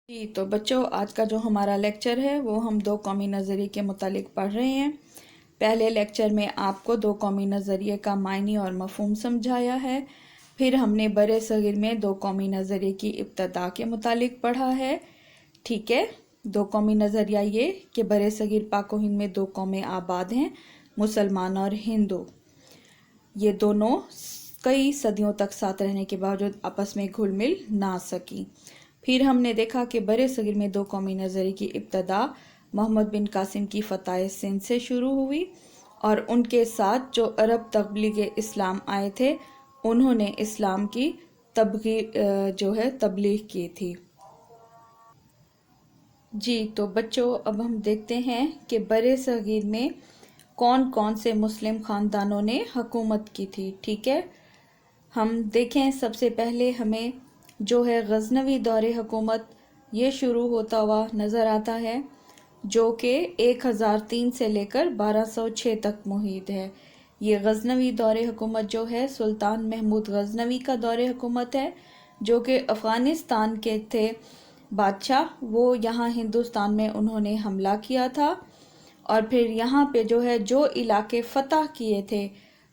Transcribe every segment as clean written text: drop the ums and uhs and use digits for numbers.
جی تو بچوں، آج کا جو ہمارا لیکچر ہے وہ ہم دو قومی نظریے کے متعلق پڑھ رہے ہیں۔ پہلے لیکچر میں آپ کو دو قومی نظریے کا معنی اور مفہوم سمجھایا ہے۔ پھر ہم نے برِ صغیر میں دو قومی نظریے کی ابتدا کے متعلق پڑھا ہے۔ ٹھیک ہے، دو قومی نظریہ یہ کہ برِ صغیر پاک و ہند میں دو قومیں آباد ہیں، مسلمان اور ہندو۔ یہ دونوں کئی صدیوں تک ساتھ رہنے کے باوجود آپس میں گھل مل نہ سکی۔ پھر ہم نے دیکھا کہ برِ صغیر میں دو قومی نظریے کی ابتدا محمد بن قاسم کی فتح سندھ سے شروع ہوئی، اور ان کے ساتھ جو عرب تبلیغ اسلام آئے تھے انہوں نے اسلام کی تبلیغ کی تھی۔ جی تو بچوں، اب ہم دیکھتے ہیں کہ برِ صغیر میں کون کون سے مسلم خاندانوں نے حکومت کی تھی۔ ٹھیک ہے، ہم دیکھیں سب سے پہلے ہمیں جو ہے غزنوی دور حکومت یہ شروع ہوتا ہوا نظر آتا ہے، جو کہ 1003 سے لے کر 1206 تک محیط ہے۔ یہ غزنوی دور حکومت جو ہے سلطان محمود غزنوی کا دور حکومت ہے، جو کہ افغانستان کے تھے بادشاہ۔ وہ یہاں ہندوستان میں انہوں نے حملہ کیا تھا، اور پھر یہاں پہ جو ہے جو علاقے فتح کیے تھے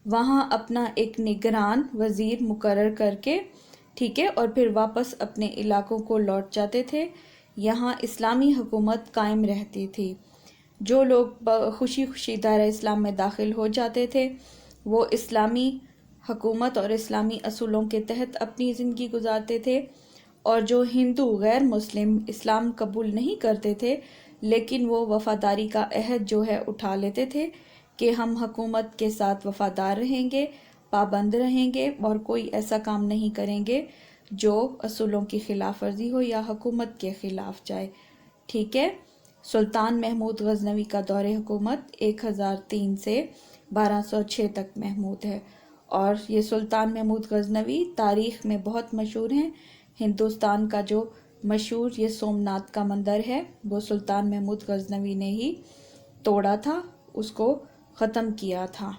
وہاں اپنا ایک نگران وزیر مقرر کر کے، ٹھیک ہے، اور پھر واپس اپنے علاقوں کو لوٹ جاتے تھے۔ یہاں اسلامی حکومت قائم رہتی تھی۔ جو لوگ خوشی خوشی دائرہ اسلام میں داخل ہو جاتے تھے وہ اسلامی حکومت اور اسلامی اصولوں کے تحت اپنی زندگی گزارتے تھے، اور جو ہندو غیر مسلم اسلام قبول نہیں کرتے تھے لیکن وہ وفاداری کا عہد جو ہے اٹھا لیتے تھے کہ ہم حکومت کے ساتھ وفادار رہیں گے، پابند رہیں گے، اور کوئی ایسا کام نہیں کریں گے جو اصولوں کی خلاف ورزی ہو یا حکومت کے خلاف جائے۔ ٹھیک ہے، سلطان محمود غزنوی کا دور حکومت 1003 سے 1206 تک محمود ہے، اور یہ سلطان محمود غزنوی تاریخ میں بہت مشہور ہیں۔ ہندوستان کا جو مشہور یہ سومناتھ کا مندر ہے وہ سلطان محمود غزنوی نے ہی توڑا تھا، اس کو ختم کیا تھا۔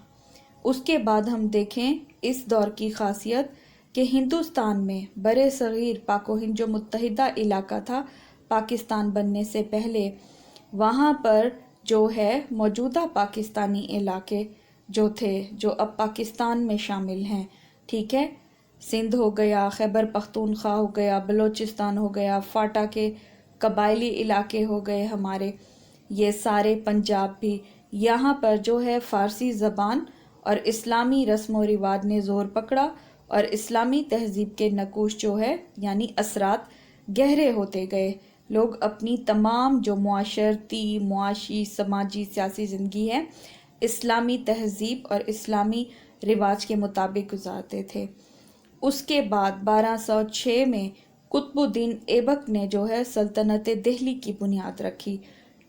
اس کے بعد ہم دیکھیں اس دور کی خاصیت کہ ہندوستان میں برِ صغیر پاک و ہند جو متحدہ علاقہ تھا پاکستان بننے سے پہلے، وہاں پر جو ہے موجودہ پاکستانی علاقے جو تھے جو اب پاکستان میں شامل ہیں، ٹھیک ہے، سندھ ہو گیا، خیبر پختونخوا ہو گیا، بلوچستان ہو گیا، فاٹا کے قبائلی علاقے ہو گئے ہمارے، یہ سارے پنجاب بھی، یہاں پر جو ہے فارسی زبان اور اسلامی رسم و رواج نے زور پکڑا، اور اسلامی تہذیب کے نقوش جو ہے یعنی اثرات گہرے ہوتے گئے۔ لوگ اپنی تمام جو معاشرتی، معاشی، سماجی، سیاسی زندگی ہے اسلامی تہذیب اور اسلامی رواج کے مطابق گزارتے تھے۔ اس کے بعد 1206 میں قطب الدین ایبک نے جو ہے سلطنت دہلی کی بنیاد رکھی۔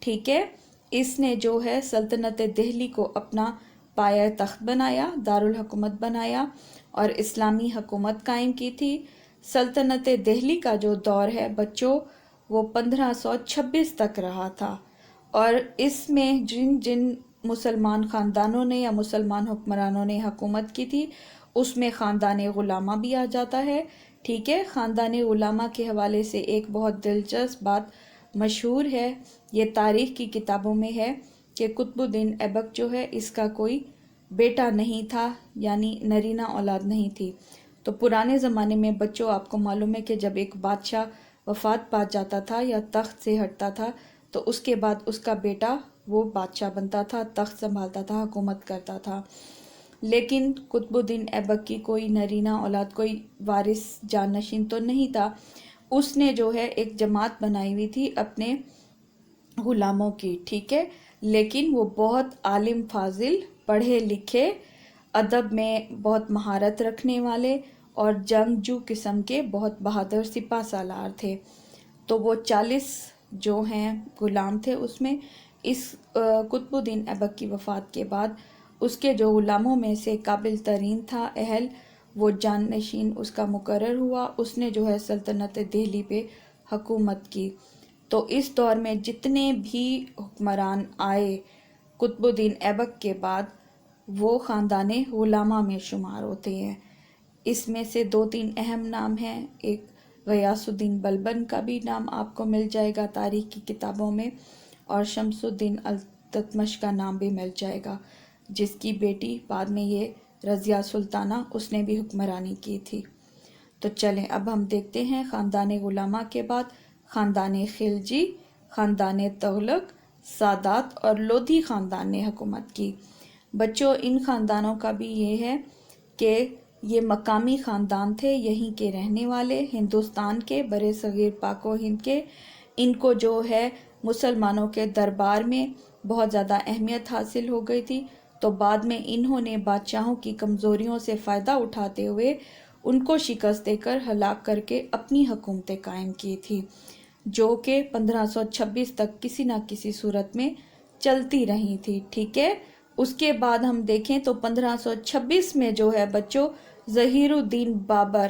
ٹھیک ہے، اس نے جو ہے سلطنت دہلی کو اپنا پایہ تخت بنایا، دارالحکومت بنایا، اور اسلامی حکومت قائم کی تھی۔ سلطنت دہلی کا جو دور ہے بچوں وہ 1526 تک رہا تھا، اور اس میں جن جن مسلمان خاندانوں نے یا مسلمان حکمرانوں نے حکومت کی تھی اس میں خاندان غلامہ بھی آ جاتا ہے۔ ٹھیک ہے، خاندان غلامہ کے حوالے سے ایک بہت دلچسپ بات مشہور ہے، یہ تاریخ کی کتابوں میں ہے کہ قطب الدین ایبک جو ہے اس کا کوئی بیٹا نہیں تھا، یعنی نرینہ اولاد نہیں تھی۔ تو پرانے زمانے میں بچوں آپ کو معلوم ہے کہ جب ایک بادشاہ وفات پا جاتا تھا یا تخت سے ہٹتا تھا تو اس کے بعد اس کا بیٹا وہ بادشاہ بنتا تھا، تخت سنبھالتا تھا، حکومت کرتا تھا۔ لیکن قطب الدین ایبک کی کوئی نرینہ اولاد، کوئی وارث جانشین تو نہیں تھا۔ اس نے جو ہے ایک جماعت بنائی ہوئی تھی اپنے غلاموں کی، ٹھیک ہے، لیکن وہ بہت عالم فاضل، پڑھے لکھے، ادب میں بہت مہارت رکھنے والے اور جنگجو قسم کے بہت بہادر سپہ سالار تھے۔ تو وہ 40 جو ہیں غلام تھے، اس میں اس قطب الدین ایبک کی وفات کے بعد اس کے جو غلاموں میں سے قابل ترین تھا اہل، وہ جانشین اس کا مقرر ہوا، اس نے جو ہے سلطنت دہلی پہ حکومت کی۔ تو اس دور میں جتنے بھی حکمران آئے قطب الدین ایبک کے بعد وہ خاندان غلامہ میں شمار ہوتے ہیں۔ اس میں سے 2-3 اہم نام ہیں، ایک غیاث الدین بلبن کا بھی نام آپ کو مل جائے گا تاریخ کی کتابوں میں، اور شمس الدین التتمش کا نام بھی مل جائے گا، جس کی بیٹی بعد میں یہ رضیہ سلطانہ، اس نے بھی حکمرانی کی تھی۔ تو چلیں اب ہم دیکھتے ہیں خاندان غلامہ کے بعد خاندان خلجی، خاندان تغلق، سادات اور لودھی خاندان نے حکومت کی۔ بچوں ان خاندانوں کا بھی یہ ہے کہ یہ مقامی خاندان تھے، یہیں کے رہنے والے، ہندوستان کے، برِ صغیر پاک و ہند کے۔ ان کو جو ہے مسلمانوں کے دربار میں بہت زیادہ اہمیت حاصل ہو گئی تھی، تو بعد میں انہوں نے بادشاہوں کی کمزوریوں سے فائدہ اٹھاتے ہوئے ان کو شکست دے کر ہلاک کر کے اپنی حکومتیں قائم کی تھی، جو کہ 1526 تک کسی نہ کسی صورت میں چلتی رہی تھی، ٹھیک ہے۔ اس کے بعد ہم دیکھیں تو 1526 میں جو ہے بچوں ظہیر الدین بابر،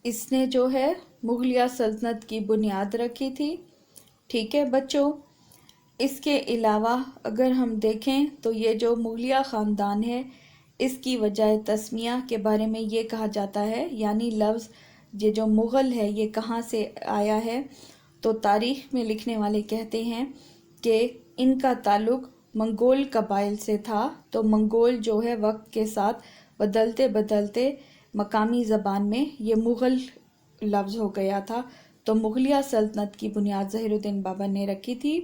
اس نے جو ہے مغلیہ سلطنت کی بنیاد رکھی تھی، ٹھیک ہے بچوں۔ اس کے علاوہ اگر ہم دیکھیں تو یہ جو مغلیہ خاندان ہے، اس کی وجہ تسمیہ کے بارے میں یہ کہا جاتا ہے، یعنی لفظ یہ جو مغل ہے یہ کہاں سے آیا ہے، تو تاریخ میں لکھنے والے کہتے ہیں کہ ان کا تعلق منگول قبائل سے تھا، تو منگول جو ہے وقت کے ساتھ بدلتے بدلتے مقامی زبان میں یہ مغل لفظ ہو گیا تھا، تو مغلیہ سلطنت کی بنیاد ظہیر الدین بابر نے رکھی تھی،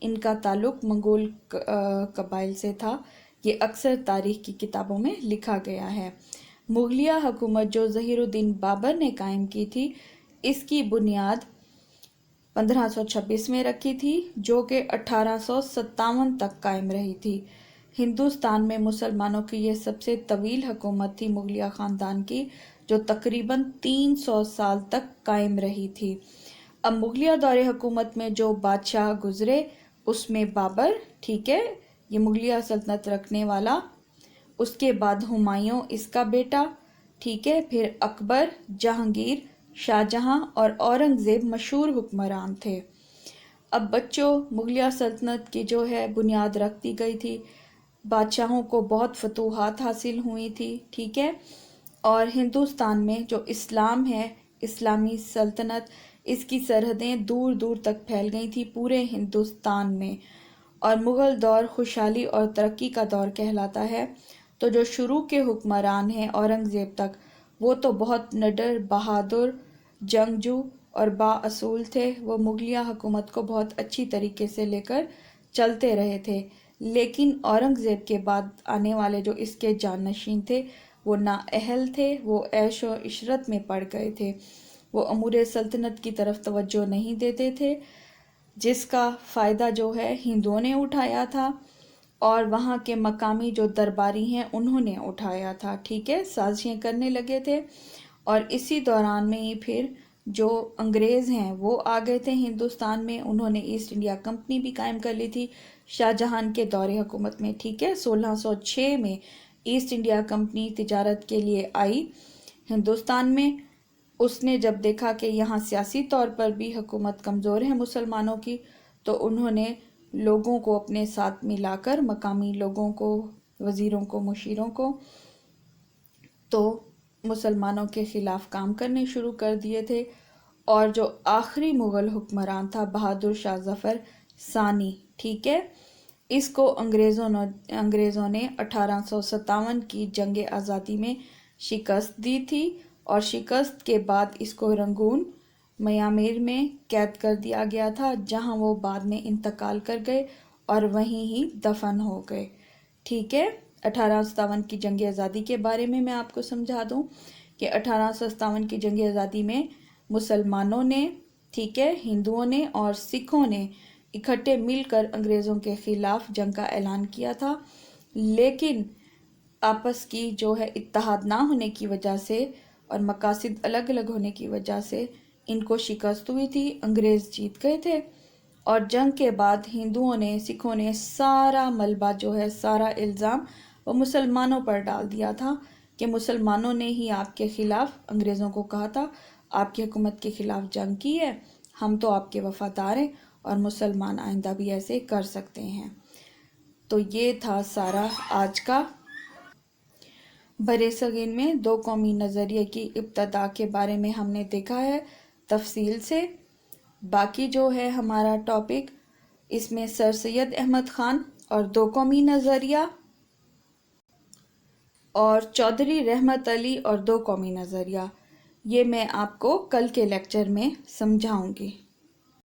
ان کا تعلق منگول قبائل سے تھا، یہ اکثر تاریخ کی کتابوں میں لکھا گیا ہے۔ مغلیہ حکومت جو ظہیر الدین بابر نے قائم کی تھی، اس کی بنیاد 1526 میں رکھی تھی، جو کہ 1857 تک قائم رہی تھی۔ ہندوستان میں مسلمانوں کی یہ سب سے طویل حکومت تھی مغلیہ خاندان کی، جو تقریباً 300 سال تک قائم رہی تھی۔ اب مغلیہ دور حکومت میں جو بادشاہ گزرے اس میں بابر، ٹھیک ہے، یہ مغلیہ سلطنت رکھنے والا، اس کے بعد ہمایوں اس کا بیٹا، ٹھیک ہے، پھر اکبر، جہانگیر، شاہجہاں اور اورنگزیب مشہور حکمران تھے۔ اب بچوں مغلیہ سلطنت کی جو ہے بنیاد رکھ دی گئی تھی، بادشاہوں کو بہت فتوحات حاصل ہوئی تھی، ٹھیک ہے، اور ہندوستان میں جو اسلام ہے، اسلامی سلطنت، اس کی سرحدیں دور دور تک پھیل گئی تھی پورے ہندوستان میں، اور مغل دور خوشحالی اور ترقی کا دور کہلاتا ہے۔ تو جو شروع کے حکمران ہیں اورنگزیب تک، وہ تو بہت نڈر، بہادر، جنگجو اور با اصول تھے، وہ مغلیہ حکومت کو بہت اچھی طریقے سے لے کر چلتے رہے تھے، لیکن اورنگزیب کے بعد آنے والے جو اس کے جانشین تھے وہ نااہل تھے، وہ عیش و عشرت میں پڑ گئے تھے، وہ امور سلطنت کی طرف توجہ نہیں دیتے تھے، جس کا فائدہ جو ہے ہندوؤں نے اٹھایا تھا اور وہاں کے مقامی جو درباری ہیں انہوں نے اٹھایا تھا، ٹھیک ہے، سازشیں کرنے لگے تھے، اور اسی دوران میں ہی پھر جو انگریز ہیں وہ آ گئے تھے ہندوستان میں، انہوں نے ایسٹ انڈیا کمپنی بھی قائم کر لی تھی شاہ جہان کے دور حکومت میں، ٹھیک ہے، 1606 میں ایسٹ انڈیا کمپنی تجارت کے لیے آئی ہندوستان میں۔ اس نے جب دیکھا کہ یہاں سیاسی طور پر بھی حکومت کمزور ہے مسلمانوں کی، تو انہوں نے لوگوں کو اپنے ساتھ ملا کر، مقامی لوگوں کو، وزیروں کو، مشیروں کو، تو مسلمانوں کے خلاف کام کرنے شروع کر دیے تھے، اور جو آخری مغل حکمران تھا بہادر شاہ ظفر ثانی، ٹھیک ہے، اس کو انگریزوں نے 1857 کی جنگ آزادی میں شکست دی تھی، اور شکست کے بعد اس کو رنگون میامیر میں قید کر دیا گیا تھا، جہاں وہ بعد میں انتقال کر گئے اور وہیں ہی دفن ہو گئے، ٹھیک ہے۔ 1857 کی جنگ آزادی کے بارے میں آپ کو سمجھا دوں کہ 1857 کی جنگ آزادی میں مسلمانوں نے، ٹھیک ہے، ہندوؤں نے اور سکھوں نے اکٹھے مل کر انگریزوں کے خلاف جنگ کا اعلان کیا تھا، لیکن آپس کی جو ہے اتحاد نہ ہونے کی وجہ سے اور مقاصد الگ الگ ہونے کی وجہ سے ان کو شکست ہوئی تھی، انگریز جیت گئے تھے، اور جنگ کے بعد ہندوؤں نے، سکھوں نے سارا ملبہ جو ہے، سارا الزام وہ مسلمانوں پر ڈال دیا تھا کہ مسلمانوں نے ہی آپ کے خلاف، انگریزوں کو کہا تھا آپ کی حکومت کے خلاف جنگ کی ہے، ہم تو آپ کے وفادار ہیں اور مسلمان آئندہ بھی ایسے کر سکتے ہیں۔ تو یہ تھا سارا آج کا بر صغیر میں دو قومی نظریے کی ابتدا کے بارے میں ہم نے دیکھا ہے تفصیل سے۔ باقی جو ہے ہمارا ٹاپک، اس میں سر سید احمد خان اور دو قومی نظریہ، اور چودھری رحمت علی اور دو قومی نظریہ، یہ میں آپ کو کل کے لیکچر میں سمجھاؤں گی۔